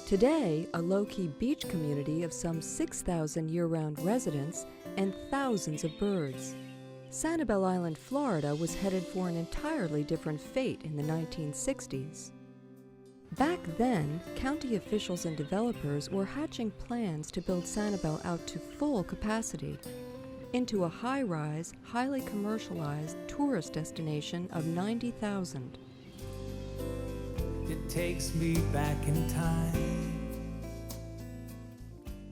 Today, a low-key beach community of some 6,000 year-round residents and thousands of birds. Sanibel Island, Florida was headed for an entirely different fate in the 1960s. Back then, county officials and developers were hatching plans to build Sanibel out to full capacity, into a high-rise, highly commercialized tourist destination of 90,000. It takes me back in time.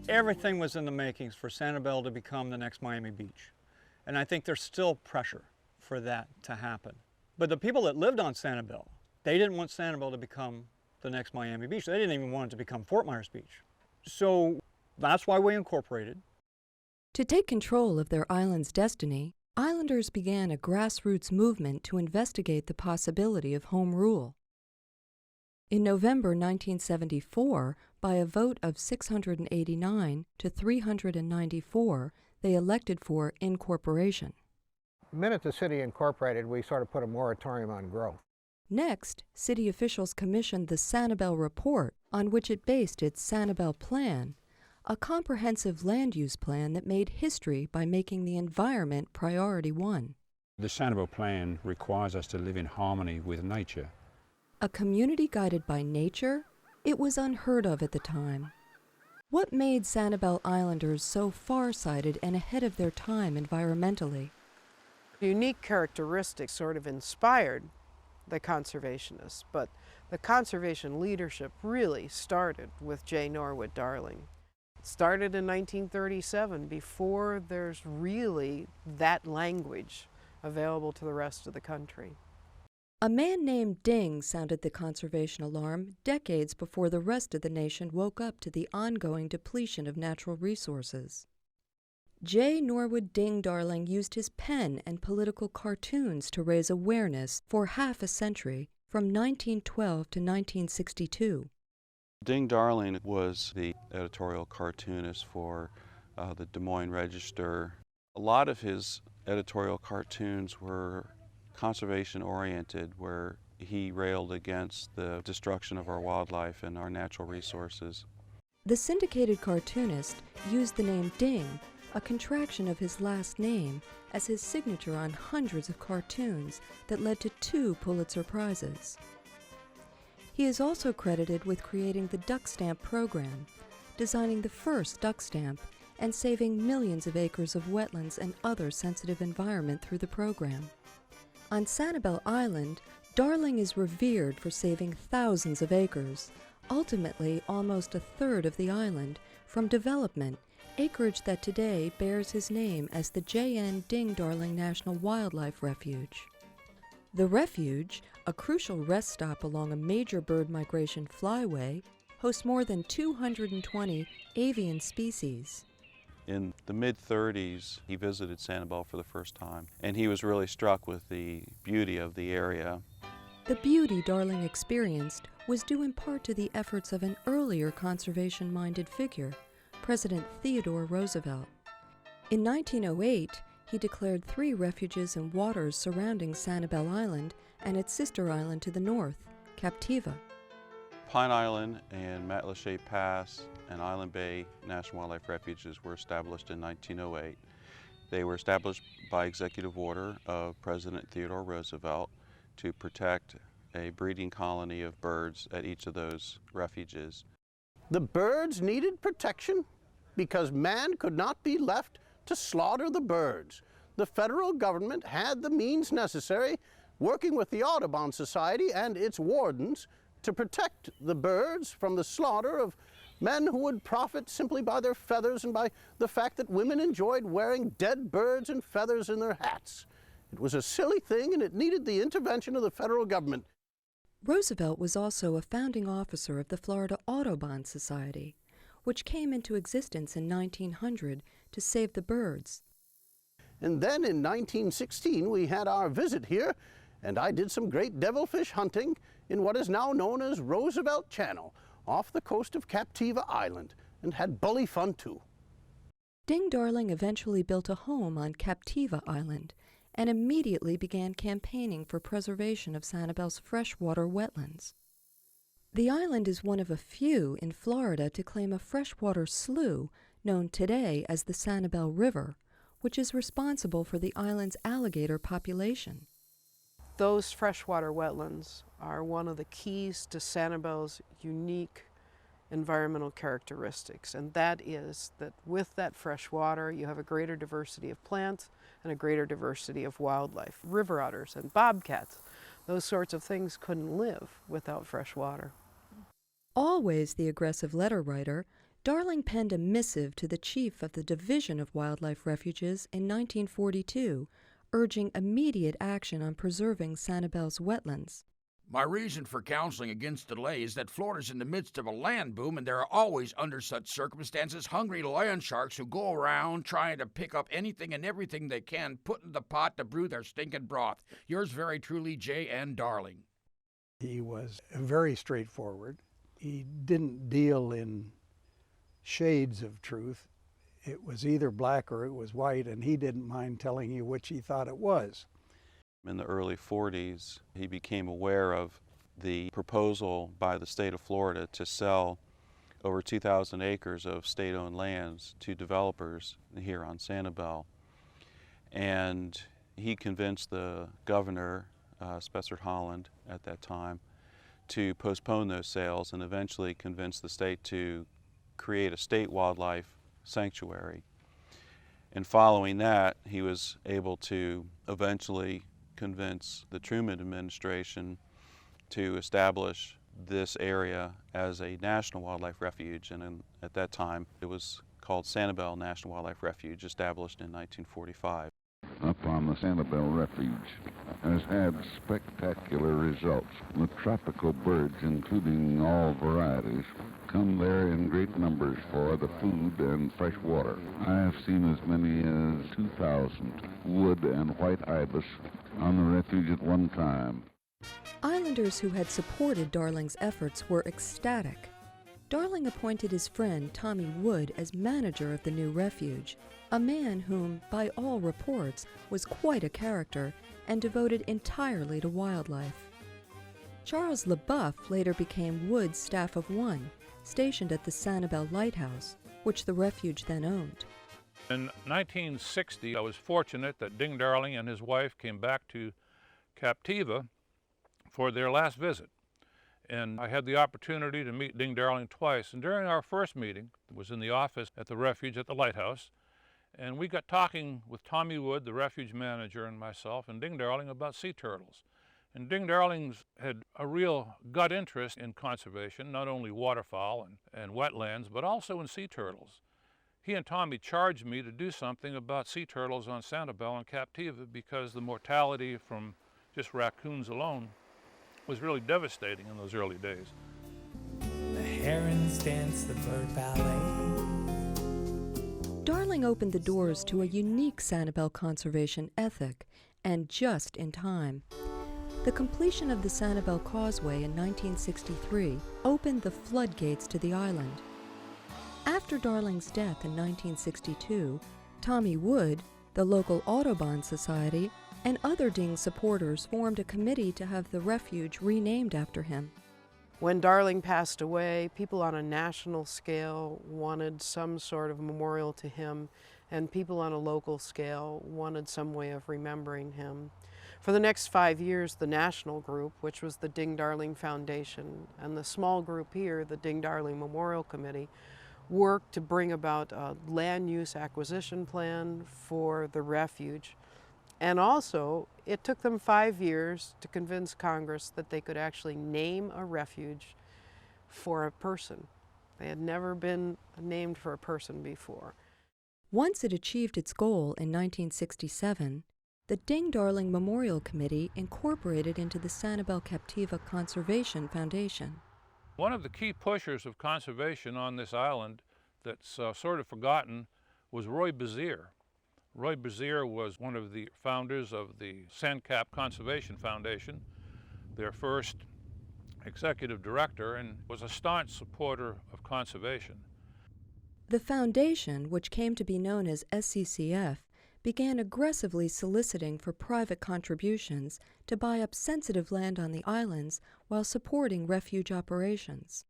Everything was in the makings for Sanibel to become the next Miami Beach. And I think there's still pressure for that to happen. But the people that lived on Sanibel, they didn't want Sanibel to become the next Miami Beach. They didn't even want it to become Fort Myers Beach. So that's why we incorporated. To take control of their island's destiny, islanders began a grassroots movement to investigate the possibility of home rule. In November 1974, by a vote of 689 to 394, they elected for incorporation. The minute the city incorporated, we sort of put a moratorium on growth. Next, city officials commissioned the Sanibel Report, on which it based its Sanibel Plan, a comprehensive land use plan that made history by making the environment priority one. The Sanibel Plan requires us to live in harmony with nature. A community guided by nature? It was unheard of at the time. What made Sanibel Islanders so far-sighted and ahead of their time environmentally? Unique characteristics sort of inspired the conservationists, but the conservation leadership really started with J. Norwood Darling. It started in 1937, before there's really that language available to the rest of the country. A man named Ding sounded the conservation alarm decades before the rest of the nation woke up to the ongoing depletion of natural resources. J. Norwood Ding Darling used his pen and political cartoons to raise awareness for half a century, from 1912 to 1962. Ding Darling was the editorial cartoonist for the Des Moines Register. A lot of his editorial cartoons were conservation-oriented, where he railed against the destruction of our wildlife and our natural resources. The syndicated cartoonist used the name Ding, a contraction of his last name, as his signature on hundreds of cartoons that led to 2 Pulitzer Prizes. He is also credited with creating the duck stamp program, designing the first duck stamp, and saving millions of acres of wetlands and other sensitive environment through the program. On Sanibel Island, Darling is revered for saving thousands of acres, ultimately almost a third of the island, from development, acreage that today bears his name as the J.N. Ding Darling National Wildlife Refuge. The refuge, a crucial rest stop along a major bird migration flyway, hosts more than 220 avian species. In the mid-30s, he visited Sanibel for the first time, and he was really struck with the beauty of the area. The beauty Darling experienced was due in part to the efforts of an earlier conservation-minded figure, President Theodore Roosevelt. In 1908, he declared 3 refuges and waters surrounding Sanibel Island and its sister island to the north, Captiva. Pine Island and Matlacha Pass and Island Bay National Wildlife Refuges were established in 1908. They were established by executive order of President Theodore Roosevelt to protect a breeding colony of birds at each of those refuges. The birds needed protection because man could not be left to slaughter the birds. The federal government had the means necessary, working with the Audubon Society and its wardens, to protect the birds from the slaughter of men who would profit simply by their feathers and by the fact that women enjoyed wearing dead birds and feathers in their hats. It was a silly thing, and it needed the intervention of the federal government. Roosevelt was also a founding officer of the Florida Audubon Society, which came into existence in 1900 to save the birds. And then in 1916, we had our visit here, and I did some great devilfish hunting in what is now known as Roosevelt Channel, off the coast of Captiva Island, and had bully fun too. Ding Darling eventually built a home on Captiva Island and immediately began campaigning for preservation of Sanibel's freshwater wetlands. The island is one of a few in Florida to claim a freshwater slough known today as the Sanibel River, which is responsible for the island's alligator population. Those freshwater wetlands are one of the keys to Sanibel's unique environmental characteristics, and that is that with that fresh water you have a greater diversity of plants and a greater diversity of wildlife. River otters and bobcats, those sorts of things couldn't live without fresh water. Always the aggressive letter writer, Darling penned a missive to the chief of the Division of Wildlife Refuges in 1942, urging immediate action on preserving Sanibel's wetlands. My reason for counseling against delay is that Florida's in the midst of a land boom, and there are always, under such circumstances, hungry land sharks who go around trying to pick up anything and everything they can, put in the pot to brew their stinking broth. Yours very truly, J.N. Darling. He was very straightforward. He didn't deal in shades of truth. It was either black or it was white, and he didn't mind telling you which he thought it was. In the early 40s, he became aware of the proposal by the state of Florida to sell over 2,000 acres of state-owned lands to developers here on Sanibel. And he convinced the governor, Spencer Holland, at that time, to postpone those sales and eventually convinced the state to create a state wildlife sanctuary. And following that, he was able to eventually convince the Truman administration to establish this area as a national wildlife refuge, and at that time it was called Sanibel National Wildlife Refuge, established in 1945. Up on the Sanibel Refuge has had spectacular results. The tropical birds, including all varieties, come there in great numbers for the food and fresh water. I have seen as many as 2,000 wood and white ibis on the refuge at one time. Islanders who had supported Darling's efforts were ecstatic. Darling appointed his friend Tommy Wood as manager of the new refuge, a man whom, by all reports, was quite a character and devoted entirely to wildlife. Charles LeBoeuf later became Wood's staff of one, stationed at the Sanibel Lighthouse, which the refuge then owned. In 1960, I was fortunate that Ding Darling and his wife came back to Captiva for their last visit. And I had the opportunity to meet Ding Darling twice. And during our first meeting, it was in the office at the refuge at the lighthouse, and we got talking with Tommy Wood, the refuge manager, and myself, and Ding Darling about sea turtles. And Ding Darling's had a real gut interest in conservation, not only waterfowl and wetlands, but also in sea turtles. He and Tommy charged me to do something about sea turtles on Sanibel and Captiva because the mortality from just raccoons alone was really devastating in those early days. The herons dance the bird ballet. Darling opened the doors to a unique Sanibel conservation ethic, and just in time. The completion of the Sanibel Causeway in 1963 opened the floodgates to the island. After Darling's death in 1962, Tommy Wood, the local Audubon Society, and other Ding supporters formed a committee to have the refuge renamed after him. When Darling passed away, people on a national scale wanted some sort of memorial to him, and people on a local scale wanted some way of remembering him. For the next 5 years, the national group, which was the Ding Darling Foundation, and the small group here, the Ding Darling Memorial Committee, worked to bring about a land use acquisition plan for the refuge. And also, it took them 5 years to convince Congress that they could actually name a refuge for a person. They had never been named for a person before. Once it achieved its goal in 1967, the Ding Darling Memorial Committee incorporated into the Sanibel Captiva Conservation Foundation. One of the key pushers of conservation on this island that's sort of forgotten was Roy Bezier. Roy Bezier was one of the founders of the SanCap Conservation Foundation, their first executive director, and was a staunch supporter of conservation. The foundation, which came to be known as SCCF, began aggressively soliciting for private contributions to buy up sensitive land on the islands while supporting refuge operations.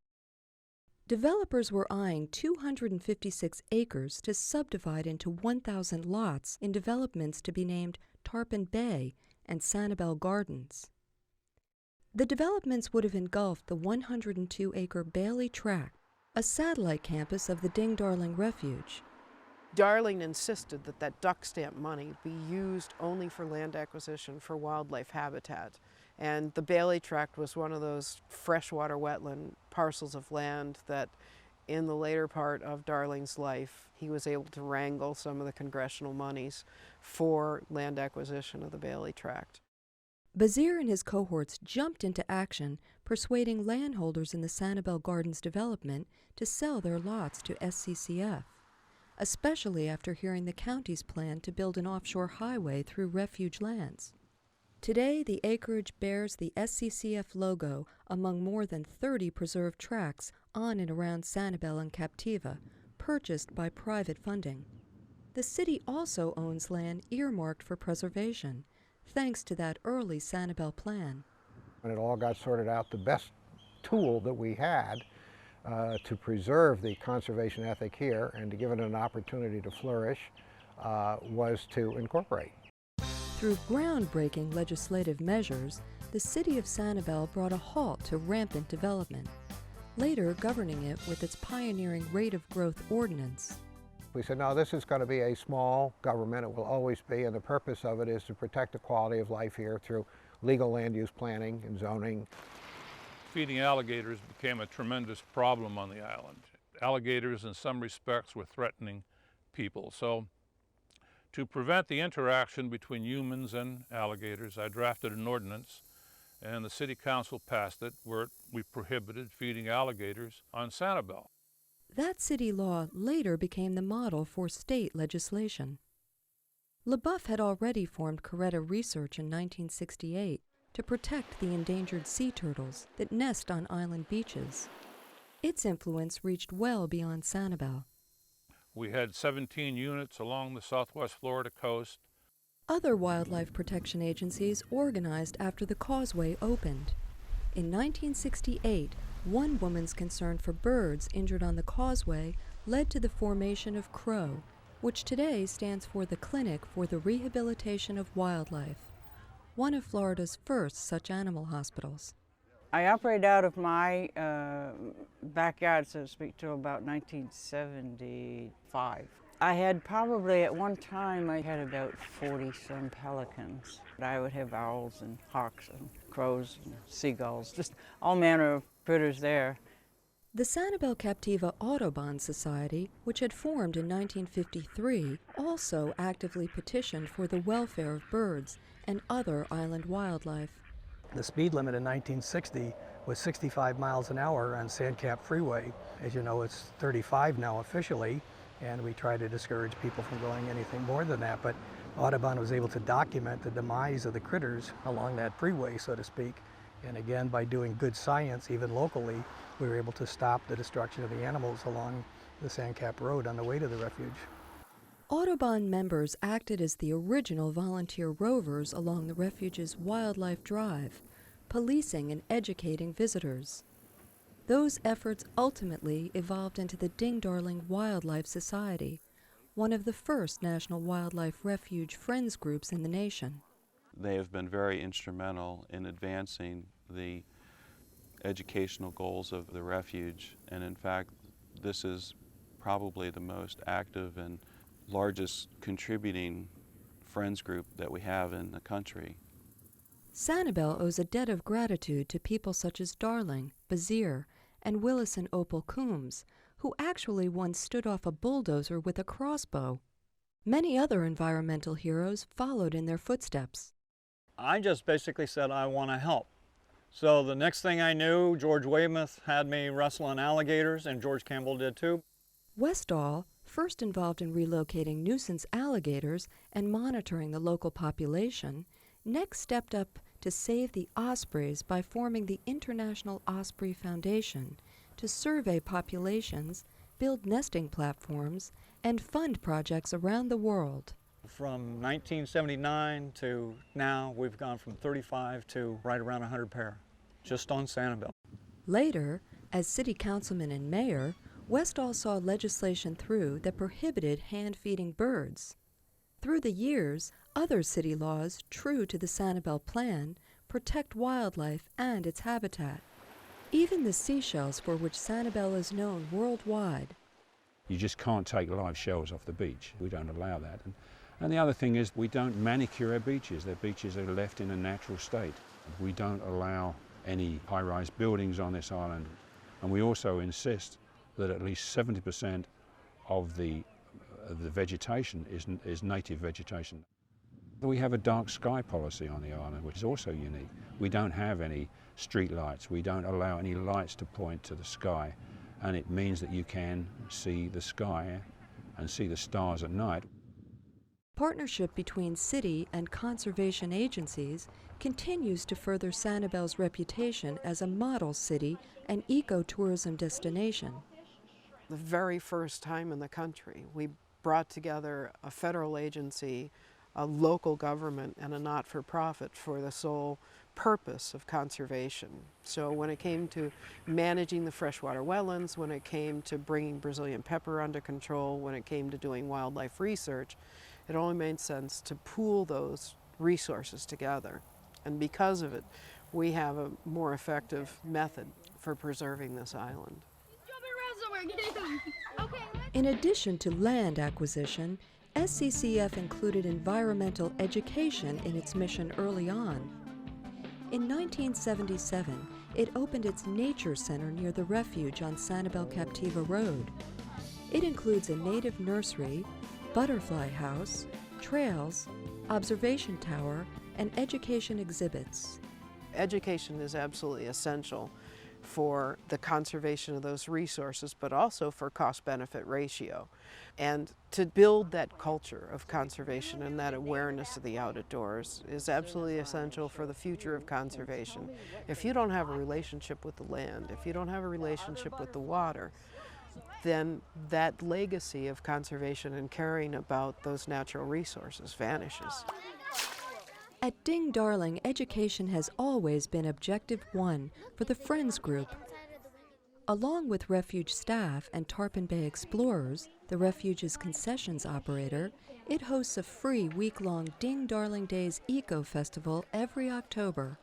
Developers were eyeing 256 acres to subdivide into 1,000 lots in developments to be named Tarpon Bay and Sanibel Gardens. The developments would have engulfed the 102-acre Bailey Tract, a satellite campus of the Ding Darling Refuge. Darling insisted that that duck stamp money be used only for land acquisition for wildlife habitat. And the Bailey Tract was one of those freshwater wetland parcels of land that in the later part of Darling's life, he was able to wrangle some of the congressional monies for land acquisition of the Bailey Tract. Bazir and his cohorts jumped into action, persuading landholders in the Sanibel Gardens development to sell their lots to SCCF, especially after hearing the county's plan to build an offshore highway through refuge lands. Today, the acreage bears the SCCF logo among more than 30 preserved tracts on and around Sanibel and Captiva, purchased by private funding. The city also owns land earmarked for preservation, thanks to that early Sanibel plan. When it all got sorted out, the best tool that we had to preserve the conservation ethic here and to give it an opportunity to flourish was to incorporate. Through groundbreaking legislative measures, the city of Sanibel brought a halt to rampant development, later governing it with its pioneering rate of growth ordinance. We said, no, this is going to be a small government, it will always be, and the purpose of it is to protect the quality of life here through legal land use planning and zoning. Feeding alligators became a tremendous problem on the island. Alligators in some respects were threatening people. So to prevent the interaction between humans and alligators, I drafted an ordinance and the city council passed it where we prohibited feeding alligators on Sanibel. That city law later became the model for state legislation. LaBeouf had already formed Coretta Research in 1968 to protect the endangered sea turtles that nest on island beaches. Its influence reached well beyond Sanibel. We had 17 units along the southwest Florida coast. Other wildlife protection agencies organized after the causeway opened. In 1968, one woman's concern for birds injured on the causeway led to the formation of CROW, which today stands for the Clinic for the Rehabilitation of Wildlife, one of Florida's first such animal hospitals. I operated out of my backyard, so to speak, till about 1975. I had probably, at one time, I had about 40-some pelicans. I would have owls and hawks and crows and seagulls, just all manner of critters there. The Sanibel Captiva Audubon Society, which had formed in 1953, also actively petitioned for the welfare of birds and other island wildlife. The speed limit in 1960 was 65 miles an hour on Sandcap Freeway. As you know, it's 35 now officially, and we try to discourage people from going anything more than that. But Audubon was able to document the demise of the critters along that freeway, so to speak. And again, by doing good science, even locally, we were able to stop the destruction of the animals along the Sandcap Road on the way to the refuge. Audubon members acted as the original volunteer rovers along the refuge's wildlife drive, policing and educating visitors. Those efforts ultimately evolved into the Ding Darling Wildlife Society, one of the first national wildlife refuge friends groups in the nation. They have been very instrumental in advancing the educational goals of the refuge, and in fact, this is probably the most active and largest contributing friends group that we have in the country. Sanibel owes a debt of gratitude to people such as Darling, Bazir, and Willis and Opal Coombs, who actually once stood off a bulldozer with a crossbow. Many other environmental heroes followed in their footsteps. I just basically said I want to help. So the next thing I knew, George Weymouth had me wrestling alligators, and George Campbell did too. Westall, first involved in relocating nuisance alligators and monitoring the local population, next stepped up to save the ospreys by forming the International Osprey Foundation to survey populations, build nesting platforms, and fund projects around the world. From 1979 to now, we've gone from 35 to right around 100 pair, just on Sanibel. Later, as city councilman and mayor, Westall saw legislation through that prohibited hand-feeding birds. Through the years, other city laws, true to the Sanibel Plan, protect wildlife and its habitat. Even the seashells for which Sanibel is known worldwide. You just can't take live shells off the beach. We don't allow that. And the other thing is we don't manicure our beaches. Their beaches are left in a natural state. We don't allow any high-rise buildings on this island. And we also insist that at least 70% of the vegetation is native vegetation. We have a dark sky policy on the island, which is also unique. We don't have any street lights. We don't allow any lights to point to the sky. And it means that you can see the sky and see the stars at night. Partnership between city and conservation agencies continues to further Sanibel's reputation as a model city and ecotourism destination. The very first time in the country, we brought together a federal agency, a local government, and a not-for-profit for the sole purpose of conservation. So when it came to managing the freshwater wetlands, when it came to bringing Brazilian pepper under control, when it came to doing wildlife research, it only made sense to pool those resources together. And because of it, we have a more effective method for preserving this island. In addition to land acquisition, SCCF included environmental education in its mission early on. In 1977, it opened its Nature Center near the refuge on Sanibel Captiva Road. It includes a native nursery, butterfly house, trails, observation tower, and education exhibits. Education is absolutely essential for the conservation of those resources, but also for cost-benefit ratio. And to build that culture of conservation and that awareness of the outdoors is absolutely essential for the future of conservation. If you don't have a relationship with the land, if you don't have a relationship with the water, then that legacy of conservation and caring about those natural resources vanishes. At Ding Darling, education has always been Objective 1 for the Friends Group. Along with refuge staff and Tarpon Bay Explorers, the refuge's concessions operator, it hosts a free week-long Ding Darling Days Eco Festival every October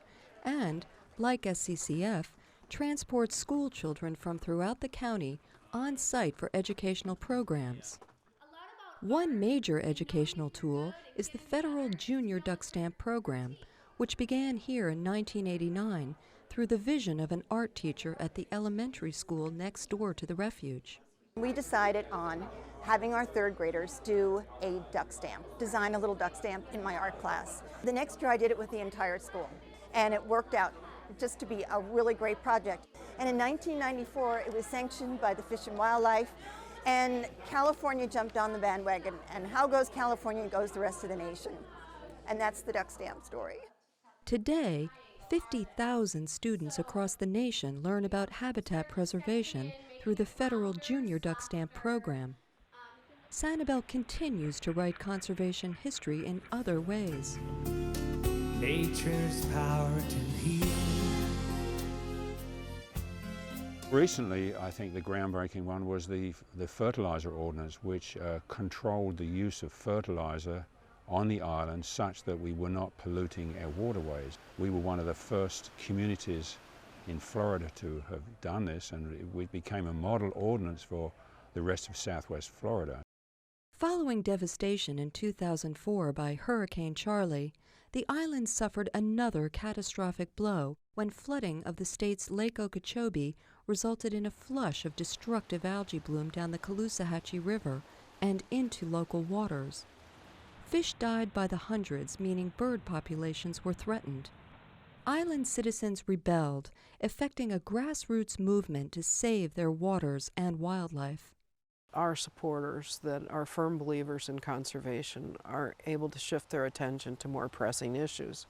and, like SCCF, transports school children from throughout the county on site for educational programs. One major educational tool is the Federal Junior Duck Stamp Program, which began here in 1989 through the vision of an art teacher at the elementary school next door to the refuge. We decided on having our third graders do a duck stamp, design a little duck stamp in my art class. The next year I did it with the entire school, and it worked out just to be a really great project. And in 1994 it was sanctioned by the Fish and Wildlife, and California jumped on the bandwagon, and how goes California goes the rest of the nation. And that's the duck stamp story. Today, 50,000 students across the nation learn about habitat preservation through the Federal Junior Duck Stamp Program. Sanibel continues to write conservation history in other ways. Nature's power to heal. Recently, I think the groundbreaking one was the fertilizer ordinance, which controlled the use of fertilizer on the island such that we were not polluting our waterways. We were one of the first communities in Florida to have done this, and it became a model ordinance for the rest of Southwest Florida. Following devastation in 2004 by Hurricane Charley, the island suffered another catastrophic blow when flooding of the state's Lake Okeechobee resulted in a flush of destructive algae bloom down the Caloosahatchee River and into local waters. Fish died by the hundreds, meaning bird populations were threatened. Island citizens rebelled, effecting a grassroots movement to save their waters and wildlife. Our supporters that are firm believers in conservation are able to shift their attention to more pressing issues.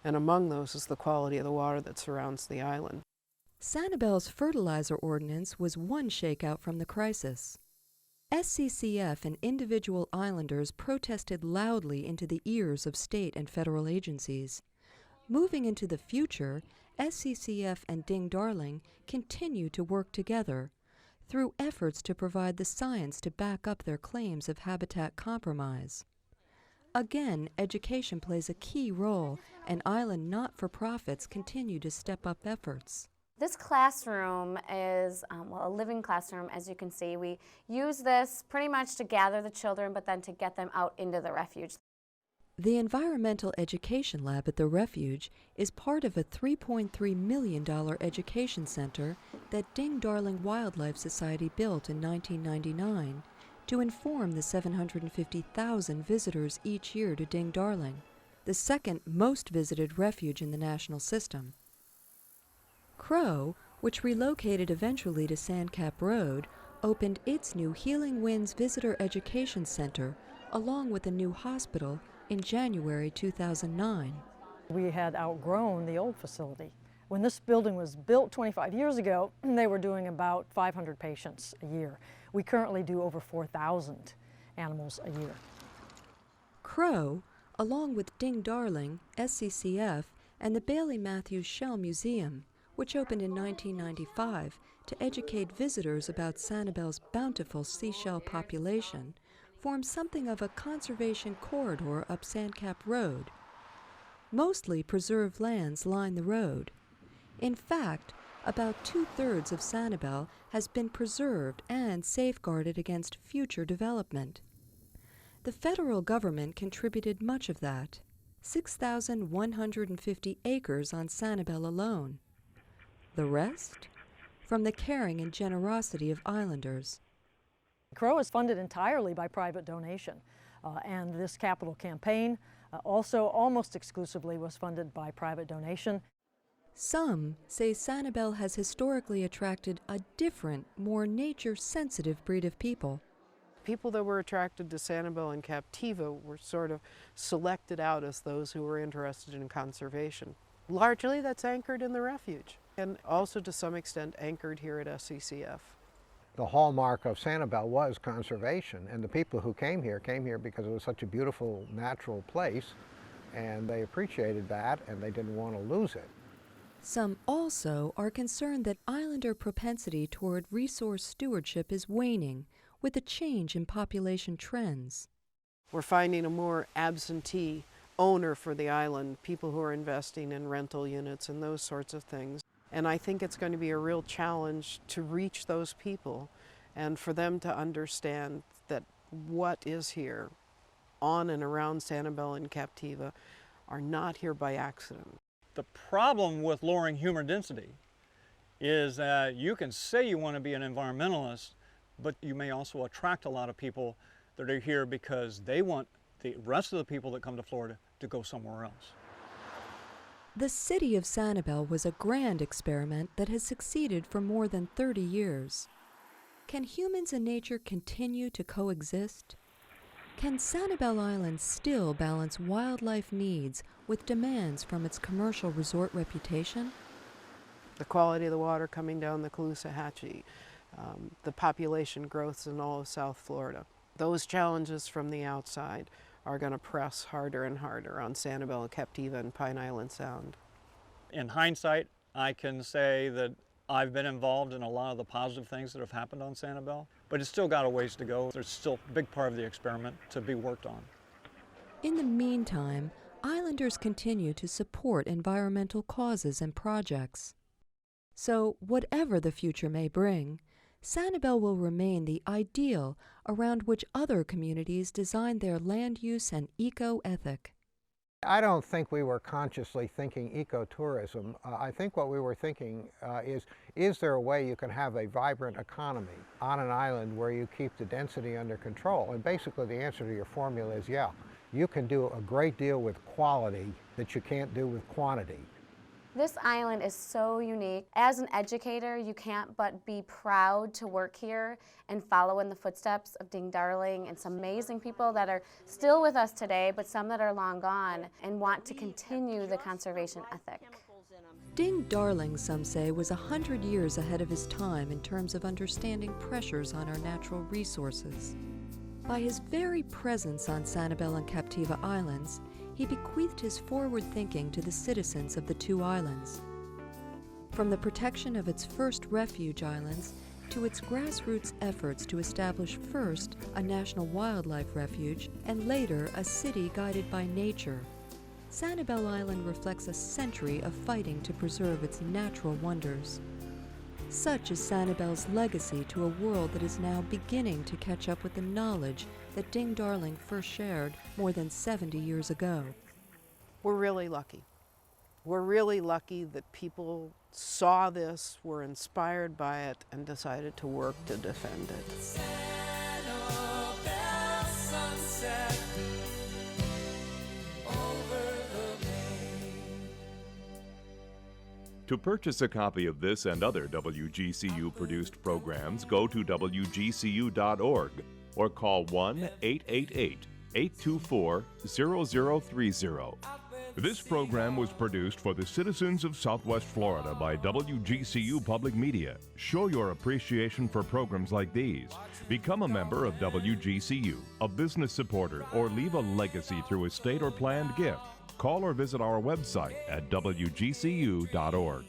And among those is the quality of the water that surrounds the island. Sanibel's fertilizer ordinance was one shakeout from the crisis. SCCF and individual islanders protested loudly into the ears of state and federal agencies. Moving into the future, SCCF and Ding Darling continue to work together through efforts to provide the science to back up their claims of habitat compromise. Again, education plays a key role, and island not-for-profits continue to step up efforts. This classroom is a living classroom, as you can see. We use this pretty much to gather the children, but then to get them out into the refuge. The Environmental Education Lab at the refuge is part of a $3.3 million education center that Ding Darling Wildlife Society built in 1999 to inform the 750,000 visitors each year to Ding Darling, the second most visited refuge in the national system. Crow, which relocated eventually to Sandcap Road, opened its new Healing Winds Visitor Education Center along with a new hospital in January 2009. We had outgrown the old facility. When this building was built 25 years ago, they were doing about 500 patients a year. We currently do over 4,000 animals a year. Crow, along with Ding Darling, SCCF, and the Bailey Matthews Shell Museum, which opened in 1995 to educate visitors about Sanibel's bountiful seashell population, forms something of a conservation corridor up Sandcap Road. Mostly preserved lands line the road. In fact, about 2/3 of Sanibel has been preserved and safeguarded against future development. The federal government contributed much of that, 6,150 acres on Sanibel alone. The rest? From the caring and generosity of islanders. Crow is funded entirely by private donation, and this capital campaign also almost exclusively was funded by private donation. Some say Sanibel has historically attracted a different, more nature-sensitive breed of people. People that were attracted to Sanibel and Captiva were sort of selected out as those who were interested in conservation. Largely that's anchored in the refuge, and also to some extent anchored here at SCCF. The hallmark of Sanibel was conservation, and the people who came here because it was such a beautiful natural place, and they appreciated that and they didn't want to lose it. Some also are concerned that islander propensity toward resource stewardship is waning with a change in population trends. We're finding a more absentee owner for the island, people who are investing in rental units and those sorts of things. And I think it's going to be a real challenge to reach those people and for them to understand that what is here on and around Sanibel and Captiva are not here by accident. The problem with lowering human density is that you can say you want to be an environmentalist, but you may also attract a lot of people that are here because they want the rest of the people that come to Florida to go somewhere else. The city of Sanibel was a grand experiment that has succeeded for more than 30 years. Can humans and nature continue to coexist? Can Sanibel Island still balance wildlife needs with demands from its commercial resort reputation? The quality of the water coming down the Caloosahatchee, the population growths in all of South Florida. Those challenges from the outside are going to press harder and harder on Sanibel, Captiva, and Pine Island Sound. In hindsight, I can say that I've been involved in a lot of the positive things that have happened on Sanibel, but it's still got a ways to go. There's still a big part of the experiment to be worked on. In the meantime, islanders continue to support environmental causes and projects. So, whatever the future may bring, Sanibel will remain the ideal around which other communities design their land use and eco-ethic. I don't think we were consciously thinking ecotourism. I think what we were thinking is there a way you can have a vibrant economy on an island where you keep the density under control? And basically the answer to your formula is yeah. You can do a great deal with quality that you can't do with quantity. This island is so unique. As an educator, you can't but be proud to work here and follow in the footsteps of Ding Darling and some amazing people that are still with us today, but some that are long gone and want to continue the conservation ethic. Ding Darling, some say, was 100 years ahead of his time in terms of understanding pressures on our natural resources. By his very presence on Sanibel and Captiva Islands, he bequeathed his forward thinking to the citizens of the two islands. From the protection of its first refuge islands to its grassroots efforts to establish first a national wildlife refuge and later a city guided by nature, Sanibel Island reflects a century of fighting to preserve its natural wonders. Such is Sanibel's legacy to a world that is now beginning to catch up with the knowledge that Ding Darling first shared more than 70 years ago. We're really lucky. We're really lucky that people saw this, were inspired by it, and decided to work to defend it. Sanibel sunset over the bay. To purchase a copy of this and other WGCU-produced programs, go to WGCU.org or call 1-888-824-0030. This program was produced for the citizens of Southwest Florida by WGCU Public Media. Show your appreciation for programs like these. Become a member of WGCU, a business supporter, or leave a legacy through estate or planned gift. Call or visit our website at WGCU.org.